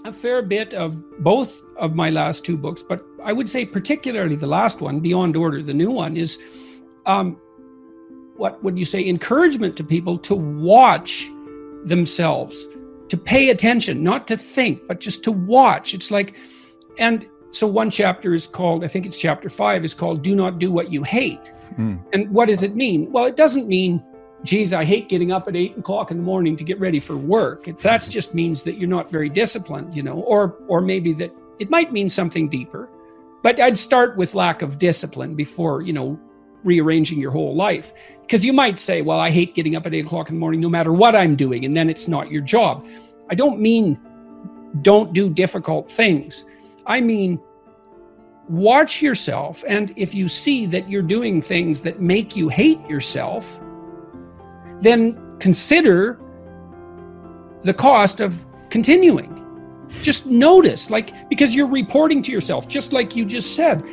a fair bit of both of my last two books, but I would say particularly the last one, Beyond Order, the new one, is what would you say, encouragement to people to watch themselves, to pay attention, not to think, but just to watch. It's like, and so one chapter is called, I think it's chapter 5, is called Do Not Do What You Hate. And what does it mean? Well, it doesn't mean, geez, I hate getting up at 8 o'clock in the morning to get ready for work. That just means that you're not very disciplined, or maybe that it might mean something deeper. But I'd start with lack of discipline before, rearranging your whole life. Because you might say, well, I hate getting up at 8 o'clock in the morning no matter what I'm doing, and then it's not your job. I don't mean don't do difficult things. I mean, watch yourself, and if you see that you're doing things that make you hate yourself, then consider the cost of continuing. Just notice, because you're reporting to yourself, just like you just said.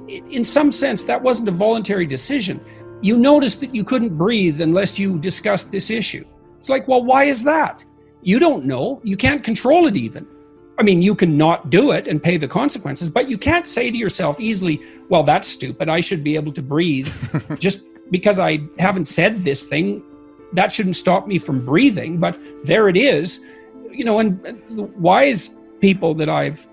In some sense, that wasn't a voluntary decision. You noticed that you couldn't breathe unless you discussed this issue. It's like, well, why is that? You don't know. You can't control it even. I mean, you can not do it and pay the consequences, but you can't say to yourself easily, well, that's stupid. I should be able to breathe. Just because I haven't said this thing, that shouldn't stop me from breathing. But there it is. And the wise people that I've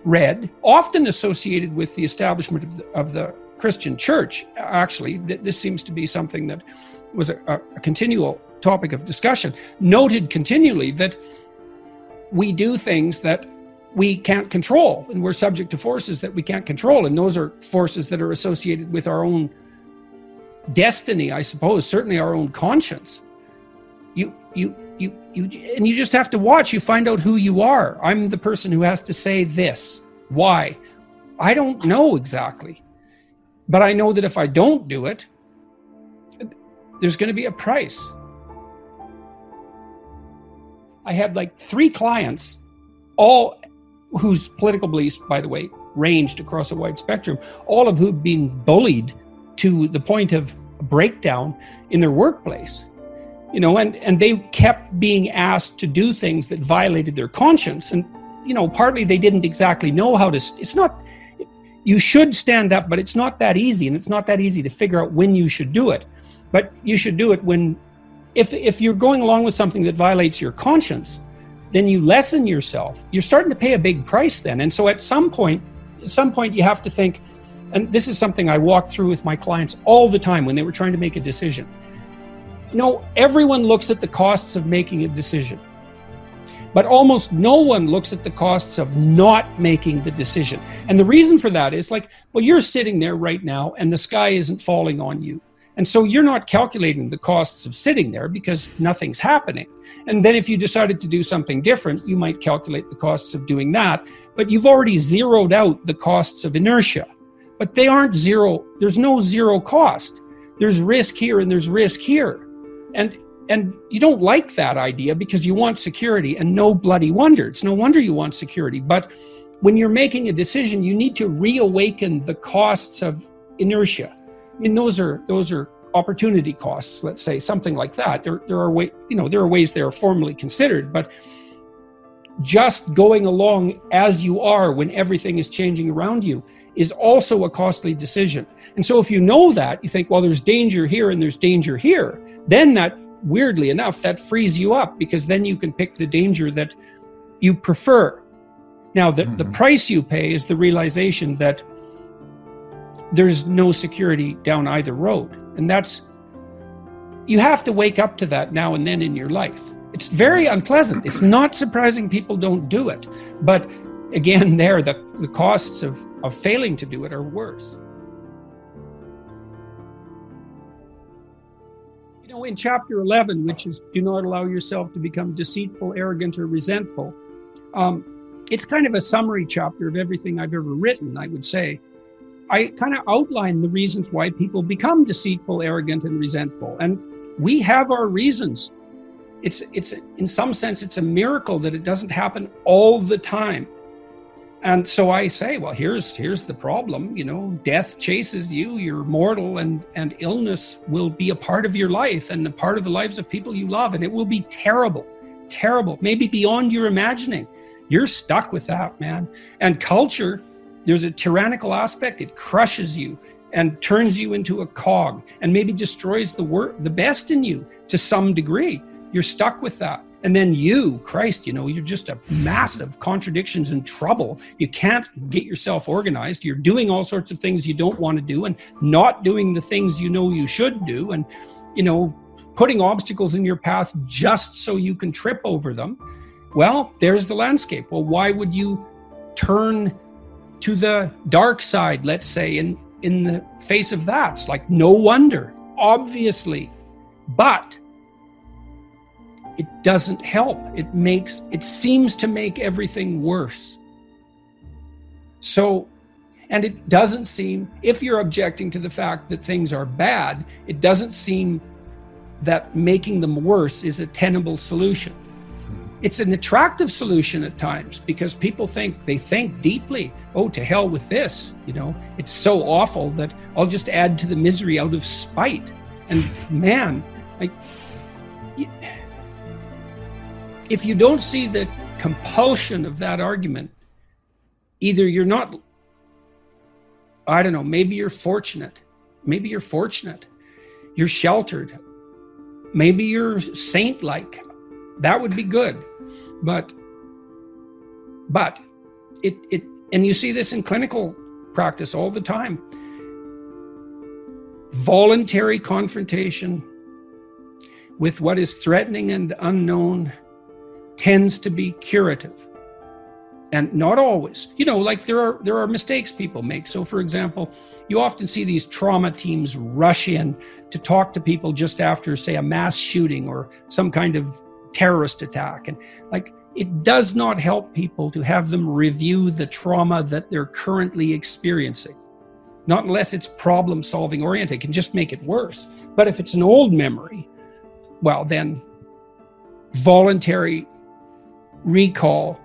read, often associated with the establishment of the Christian church, actually, this seems to be something that was a continual topic of discussion, noted continually that we do things that we can't control, and we're subject to forces that we can't control, and those are forces that are associated with our own destiny, I suppose, certainly our own conscience. You just have to watch. You find out who you are. I'm the person who has to say this. Why? I don't know exactly. But I know that if I don't do it, there's going to be a price. I had 3 clients, all whose political beliefs, by the way, ranged across a wide spectrum, all of who'd been bullied to the point of breakdown in their workplace. And they kept being asked to do things that violated their conscience. And, partly they didn't exactly know how to, you should stand up, but it's not that easy. And it's not that easy to figure out when you should do it. But you should do it when, if you're going along with something that violates your conscience, then you lessen yourself. You're starting to pay a big price then. And so at some point you have to think, and this is something I walk through with my clients all the time when they were trying to make a decision. Everyone looks at the costs of making a decision, but almost no one looks at the costs of not making the decision. And the reason for that is you're sitting there right now and the sky isn't falling on you. And so you're not calculating the costs of sitting there because nothing's happening. And then if you decided to do something different, you might calculate the costs of doing that, but you've already zeroed out the costs of inertia. But they aren't zero. There's no zero cost. There's risk here and there's risk here. And you don't like that idea because you want security, and no bloody wonder. It's no wonder you want security. But when you're making a decision, you need to reawaken the costs of inertia. I mean, those are opportunity costs, let's say, something like that. There are ways they are formally considered, but just going along as you are when everything is changing around you is also a costly decision. And so if you know that, you think, well, there's danger here and there's danger here, then that, weirdly enough, that frees you up, because then you can pick the danger that you prefer. Now, the price you pay is the realization that there's no security down either road. And you have to wake up to that now and then in your life. It's very unpleasant. It's not surprising people don't do it. But again, the costs of failing to do it are worse. In chapter 11, which is do not allow yourself to become deceitful, arrogant, or resentful, it's kind of a summary chapter of everything I've ever written, I would say. I kind of outline the reasons why people become deceitful, arrogant, and resentful. And we have our reasons. It's in some sense, it's a miracle that it doesn't happen all the time. And so I say, well, here's the problem. Death chases you, you're mortal, and illness will be a part of your life and a part of the lives of people you love. And it will be terrible, maybe beyond your imagining. you're stuck with that, man. And culture, there's a tyrannical aspect. It crushes you and turns you into a cog and maybe destroys the best in you to some degree. You're stuck with that. And then Christ, you're just a massive contradictions and trouble. You can't get yourself organized. You're doing all sorts of things you don't want to do and not doing the things you should do. And, putting obstacles in your path just so you can trip over them. Well, there's the landscape. Well, why would you turn to the dark side, let's say, in the face of that? It's like, no wonder, obviously. But it doesn't help. It seems to make everything worse. So, and it doesn't seem, if you're objecting to the fact that things are bad, it doesn't seem that making them worse is a tenable solution. It's an attractive solution at times because people think deeply. Oh, to hell with this. It's so awful that I'll just add to the misery out of spite. And man, if you don't see the compulsion of that argument, either you're not, I don't know, maybe you're fortunate. You're sheltered. Maybe you're saint-like. That would be good. But it and you see this in clinical practice all the time. Voluntary confrontation with what is threatening and unknown tends to be curative. And not always. Like there are mistakes people make. So for example, you often see these trauma teams rush in to talk to people just after, say, a mass shooting or some kind of terrorist attack. And it does not help people to have them review the trauma that they're currently experiencing. Not unless it's problem solving oriented. It can just make it worse. But if it's an old memory, well, then voluntary recall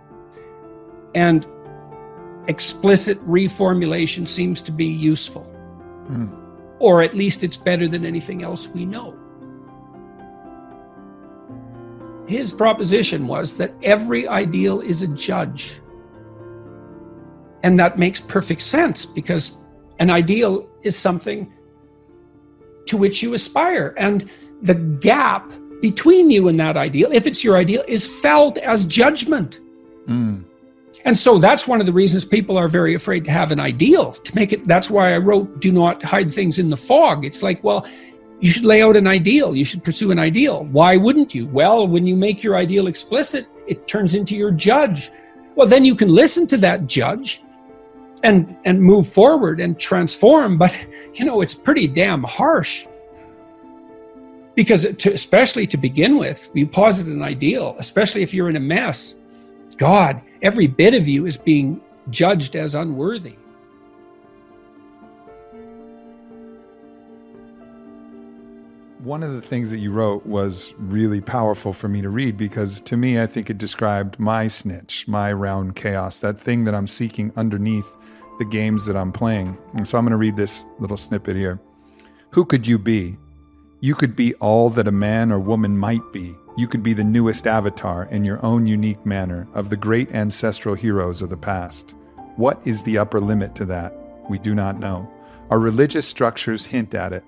and explicit reformulation seems to be useful. Or at least it's better than anything else we know. His proposition was that every ideal is a judge. And that makes perfect sense because an ideal is something to which you aspire. And the gap between you and that ideal, if it's your ideal, is felt as judgment. And so that's one of the reasons people are very afraid to have an ideal, to make it. That's why I wrote, do not hide things in the fog. It's like, well, you should lay out an ideal. You should pursue an ideal. Why wouldn't you? Well, when you make your ideal explicit, it turns into your judge. Well, then you can listen to that judge and move forward and transform. But, it's pretty damn harsh. Because especially to begin with, you posit an ideal, especially if you're in a mess. God, every bit of you is being judged as unworthy. One of the things that you wrote was really powerful for me to read because to me, I think it described my snitch, my round chaos, that thing that I'm seeking underneath the games that I'm playing. And so I'm going to read this little snippet here. Who could you be? You could be all that a man or woman might be. You could be the newest avatar in your own unique manner of the great ancestral heroes of the past. What is the upper limit to that? We do not know. Our religious structures hint at it.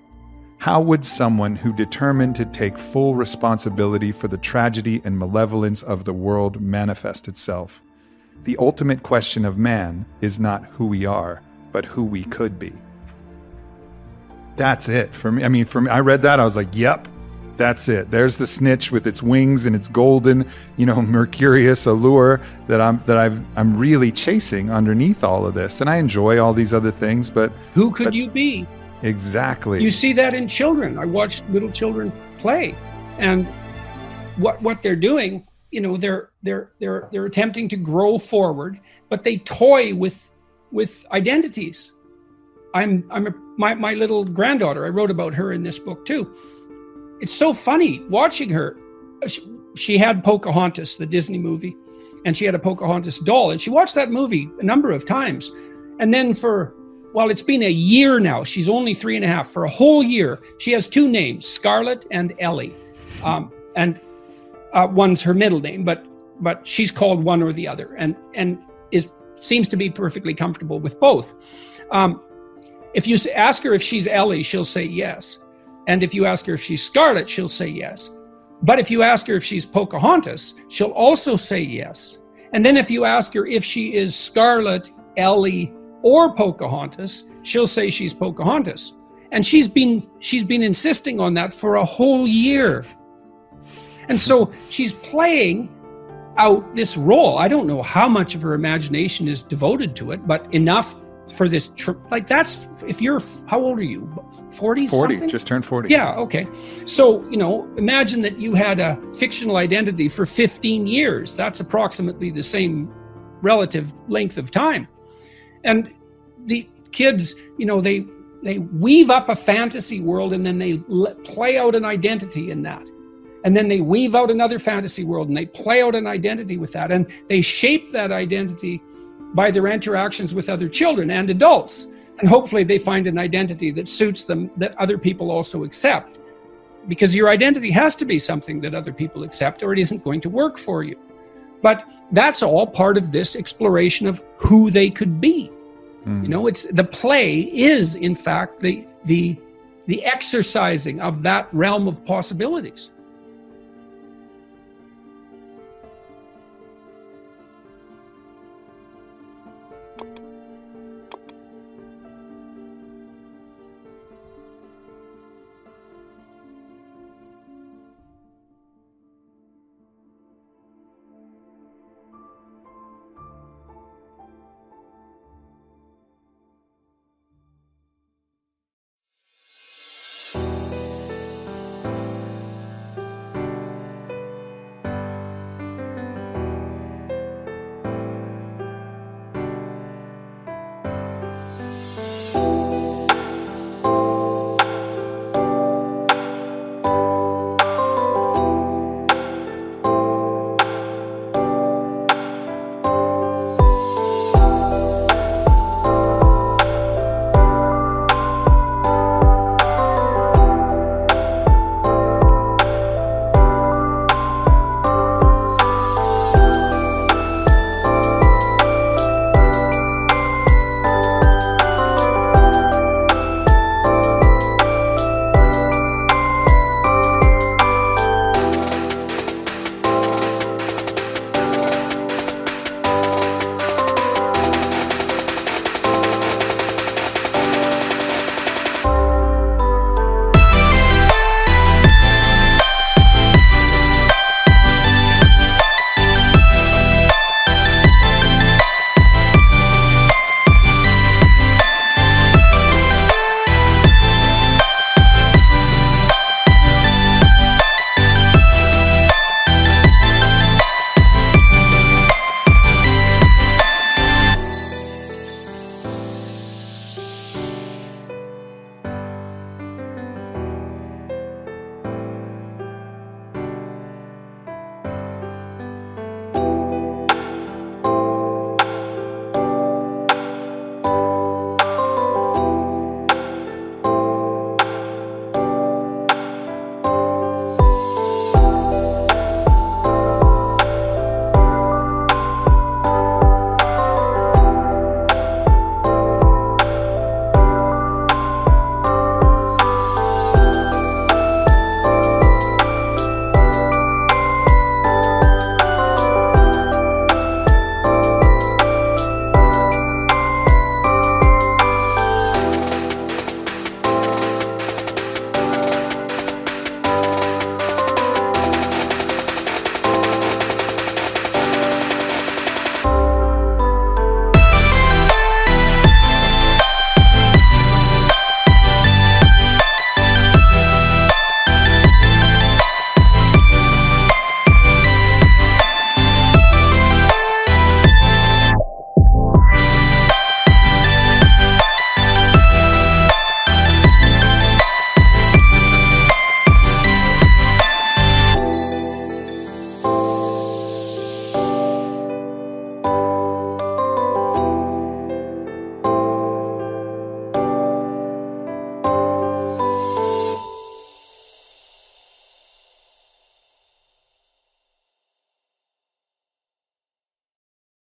How would someone who determined to take full responsibility for the tragedy and malevolence of the world manifest itself? The ultimate question of man is not who we are, but who we could be. That's it for me. I mean, for me, I read that, I was like, yep, that's it. There's the snitch with its wings and its golden, mercurious allure that I'm really chasing underneath all of this. And I enjoy all these other things, but who could you be? Exactly. You see that in children. I watched little children play, and what they're doing, they're attempting to grow forward, but they toy with identities. My little granddaughter, I wrote about her in this book too. It's so funny watching her. She had Pocahontas, the Disney movie, and she had a Pocahontas doll, and she watched that movie a number of times. And then it's been a year now. She's only 3.5. For a whole year, she has two names, Scarlett and Ellie. And one's her middle name, but but she's called one or the other, and seems to be perfectly comfortable with both. If you ask her if she's Ellie, she'll say yes. And if you ask her if she's Scarlet, she'll say yes. But if you ask her if she's Pocahontas, she'll also say yes. And then if you ask her if she is Scarlet, Ellie, or Pocahontas, she'll say she's Pocahontas. And she's been insisting on that for a whole year. And so she's playing out this role. I don't know how much of her imagination is devoted to it, but enough for this like that's, if you're, how old are you? 40 something? Just turned 40. Yeah, okay. So, imagine that you had a fictional identity for 15 years. That's approximately the same relative length of time. And the kids, they weave up a fantasy world, and then they play out an identity in that. And then they weave out another fantasy world, and they play out an identity with that. And they shape that identity by their interactions with other children and adults. And hopefully they find an identity that suits them, that other people also accept. Because your identity has to be something that other people accept, or it isn't going to work for you. But that's all part of this exploration of who they could be. It's the play is, in fact, the exercising of that realm of possibilities.